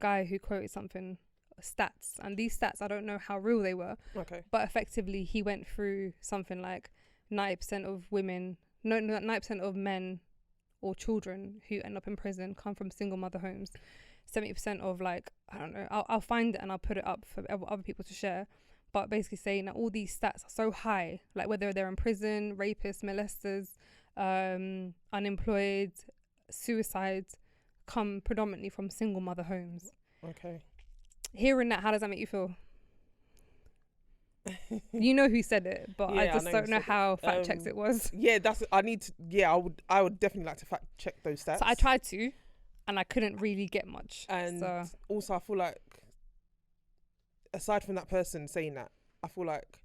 guy who quoted something, stats, and these stats, I don't know how real they were, Okay. but effectively he went through something like 90% of women, no, 90% of men or children who end up in prison come from single mother homes. 70% of, like, I don't know, I'll find it and I'll put it up for other people to share. But basically saying that all these stats are so high, like whether they're in prison, rapists, molesters, unemployed, suicides, come predominantly from single mother homes. Okay. Hearing that, how does that make you feel? You know who said it, but Yeah, I just I know don't who know said it. how fact checks it was. Yeah, I would definitely like to fact check those stats. So I tried to, and I couldn't really get much. And so also I feel like, aside from that person saying that, I feel like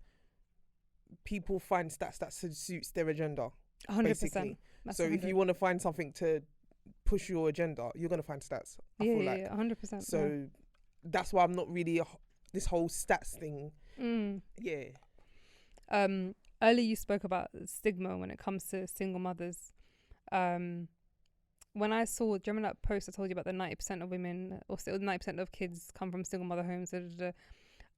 people find stats that suits their agenda. 100%. Basically. So if you want to find something to push your agenda, you're going to find stats. I feel like 100%. So that's why I'm not really this whole stats thing. Yeah. Earlier you spoke about stigma when it comes to single mothers. When I saw, do you remember that post I told you about the 90% of women, or 90% of kids come from single mother homes?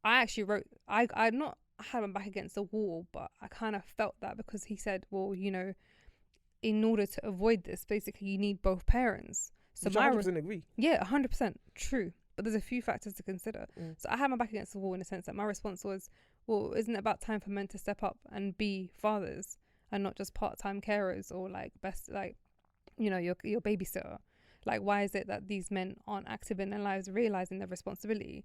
I actually wrote, I not had my back against the wall, but I kind of felt that, because he said, well, you know, in order to avoid this, basically you need both parents. So Which I 100% agree. Yeah, 100% true. But there's a few factors to consider. So I had my back against the wall in the sense that my response was, well, isn't it about time for men to step up and be fathers and not just part-time carers or like your babysitter? Like, why is it that these men aren't active in their lives, realizing their responsibility?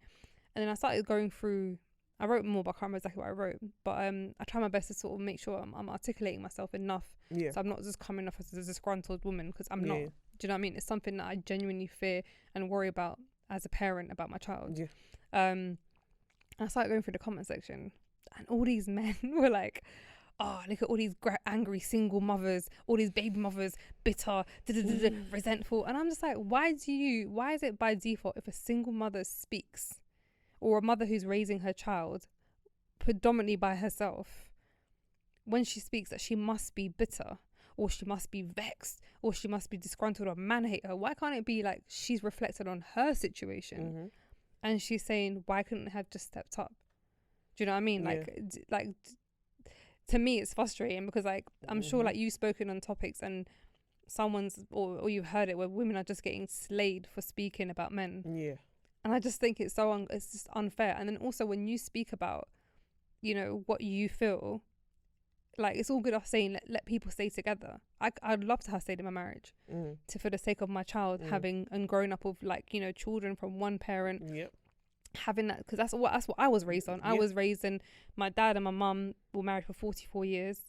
And then I started going through, I wrote more, but I can't remember exactly what I wrote. But I try my best to sort of make sure I'm articulating myself enough. Yeah. So I'm not just coming off as a disgruntled woman, because I'm not. Do you know what I mean? It's something that I genuinely fear and worry about as a parent about my child. Yeah. I started going through the comment section, and all these men were like, oh, look at all these angry single mothers, all these baby mothers, bitter, resentful. And I'm just like, why is it by default, if a single mother speaks, or a mother who's raising her child predominantly by herself, when she speaks, that she must be bitter, or she must be vexed, or she must be disgruntled, or man hate her? Why can't it be like she's reflected on her situation and she's saying, why couldn't I have just stepped up? Do you know what I mean? Like to me it's frustrating, because like I'm sure like you've spoken on topics and someone's or you've heard it where women are just getting slayed for speaking about men. Yeah. And I just think it's so it's just unfair. And then also when you speak about, you know, what you feel, like, it's all good us saying let people stay together. I'd love to have stayed in my marriage for the sake of my child having and growing up with, like, you know, children from one parent. Yep. Having that, because that's what I was raised on. I was raised in, my dad and my mum were married for 44 years,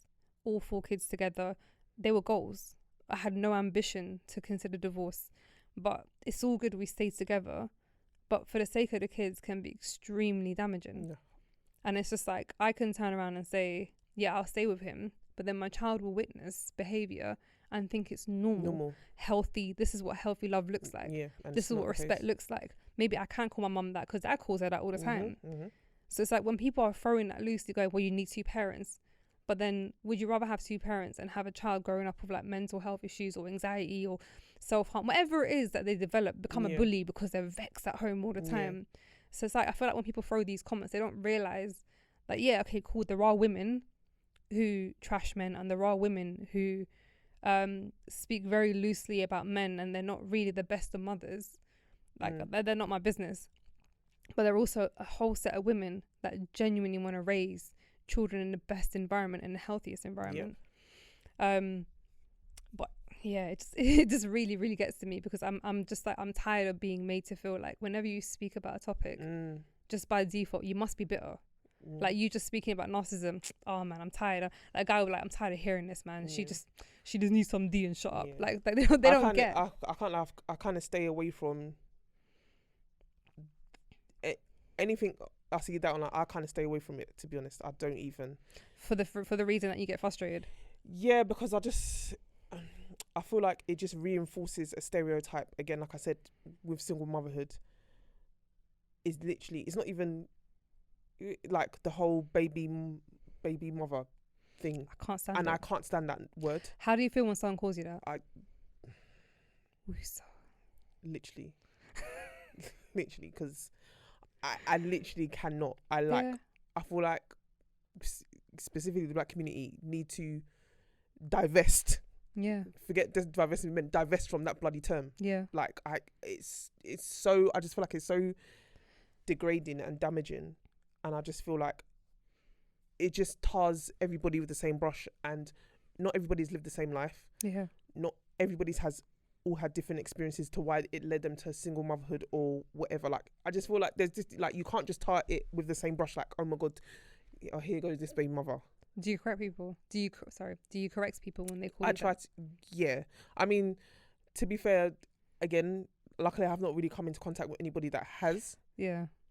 all 4 kids together. They were goals. I had no ambition to consider divorce, but it's all good we stayed together. But for the sake of the kids can be extremely damaging. Yeah. And it's just like, I can turn around and say, yeah, I'll stay with him, but then my child will witness behaviour and think it's normal, healthy. This is what healthy love looks like. Yeah, this is what respect looks like. Maybe I can't call my mum that because Dad calls her that all the time. So it's like when people are throwing that loose, you go, well, you need 2 parents. But then would you rather have 2 parents and have a child growing up with like mental health issues or anxiety or self-harm, whatever it is that they develop, become a bully because they're vexed at home all the time. So it's like, I feel like when people throw these comments, they don't realise that, yeah, okay, cool, there are women who trash men and there are women who speak very loosely about men and they're not really the best of mothers. Like, they're not my business. But there are also a whole set of women that genuinely want to raise children in the best environment and the healthiest environment. But yeah, it just really, really gets to me because I'm just like, I'm tired of being made to feel like whenever you speak about a topic, just by default, you must be bitter. Like, you just speaking about narcissism, oh man, I'm tired. Like, a guy would like, I'm tired of hearing this, man. She just needs some D and shut up. Like they don't get. I kind of stay away from anything I see that online. I kind of stay away from it, to be honest. I don't even for the reason that you get frustrated. Yeah, because I feel like it just reinforces a stereotype again. Like I said, with single motherhood, is literally, it's not even like the whole baby mother thing. I can't stand and it. I can't stand that word. How do you feel when someone calls you that? Literally. literally, because I literally cannot. I feel like specifically the black community need to divest. Yeah. Forget this divestment, divest from that bloody term. Yeah. Like it's so, I just feel like it's so degrading and damaging, and I just feel like it just tars everybody with the same brush, and not everybody's lived the same life. Yeah. Not everybody's all had different experiences to why it led them to single motherhood or whatever. Like I just feel like there's just like, you can't just tar it with the same brush. Like, oh my god, oh, here goes this baby mother. Do you correct people? Do you correct people when they call you I try that? to, yeah. I mean, to be fair, again, luckily I have not really come into contact with anybody that has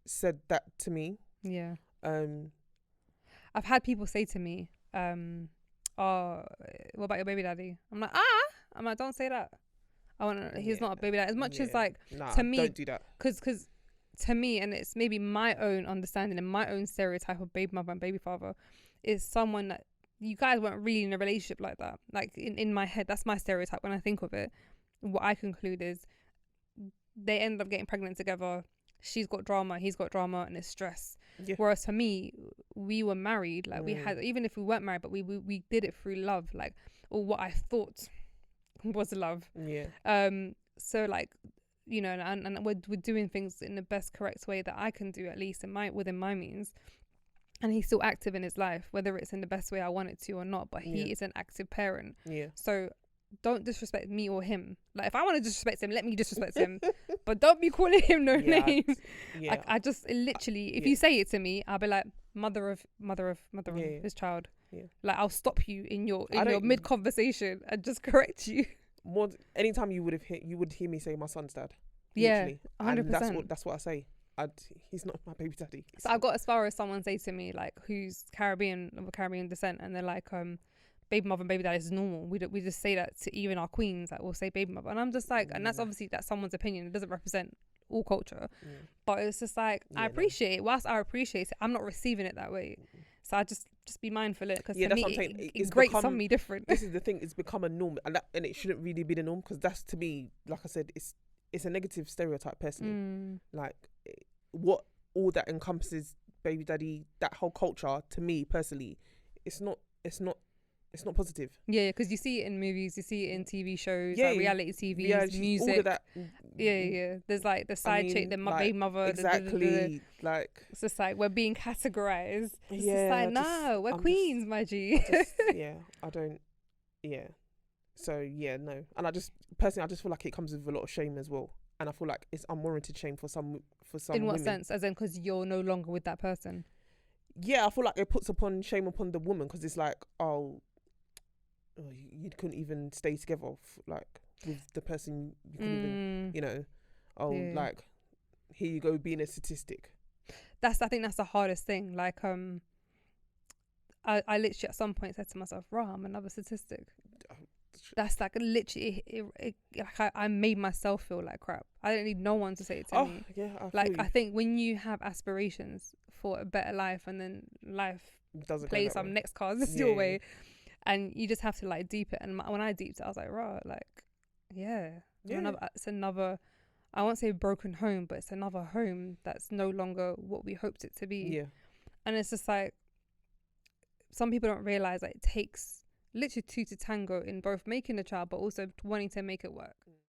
said that to me. Yeah. I've had people say to me, oh, what about your baby daddy? I'm like, don't say that. He's not a baby daddy. As much as like, to me, don't do that. Because to me, and it's maybe my own understanding and my own stereotype of baby mother and baby father, is someone that you guys weren't really in a relationship like that. Like in my head, that's my stereotype when I think of it. What I conclude is they end up getting pregnant together. She's got drama, he's got drama, and it's stress. Yeah. Whereas for me, we were married. Like we had, even if we weren't married, but we did it through love, like, or what I thought was love. Yeah. So like, you know, and we're doing things in the best correct way that I can do, at least within my means. And he's still active in his life, whether it's in the best way I want it to or not. But he is an active parent. Yeah. So don't disrespect me or him. Like if I want to disrespect him, let me disrespect him. But don't be calling him names. Like I just literally, if you say it to me, I'll be like, mother of his child. Yeah. Like I'll stop you in your mid conversation and just correct you. More anytime you would hear me say my son's dad. Yeah, 100%. And that's what I say. He's not my baby daddy. So I got as far as someone say to me, like, who's Caribbean, of Caribbean descent, and they're like, baby mother and baby daddy is normal. We just say that to even our queens, like we'll say baby mother, and I'm just like, and that's obviously that's someone's opinion. It doesn't represent all culture, but it's just like I appreciate it. Whilst I appreciate it, I'm not receiving it that way. So I just be mindful of it, because to me it grates on me different. This is the thing; it's become a norm, and it shouldn't really be the norm, because that's, to me, like I said, it's a negative stereotype personally. Like what all that encompasses baby daddy, that whole culture, to me personally, it's not positive. Yeah, because you see it in movies, you see it in TV shows, like reality TV, music, all of that. Yeah. There's like the side chick, the baby mother. Exactly. Like it's just like we're being categorized. It's just like, no, we're queens, my G. I don't. Yeah. So no, and I just personally, feel like it comes with a lot of shame as well, and I feel like it's unwarranted shame for some. In what sense? As in, because you're no longer with that person. Yeah, I feel like it puts shame upon the woman, because it's like, oh, you couldn't even stay together like with the person. You couldn't even, you know, like, here you go being a statistic. I think that's the hardest thing. Like, I literally at some point said to myself, I'm another statistic. That's like literally I made myself feel like crap. I don't need no one to say it to me. Yeah, I think when you have aspirations for a better life, and then life plays some next cards your way, and you just have to like deep it. And when I deeped it, I was like, it's another, I won't say broken home, but it's another home that's no longer what we hoped it to be. Yeah. And it's just like, some people don't realize that it takes literally two to tango in both making a child, but also wanting to make it work.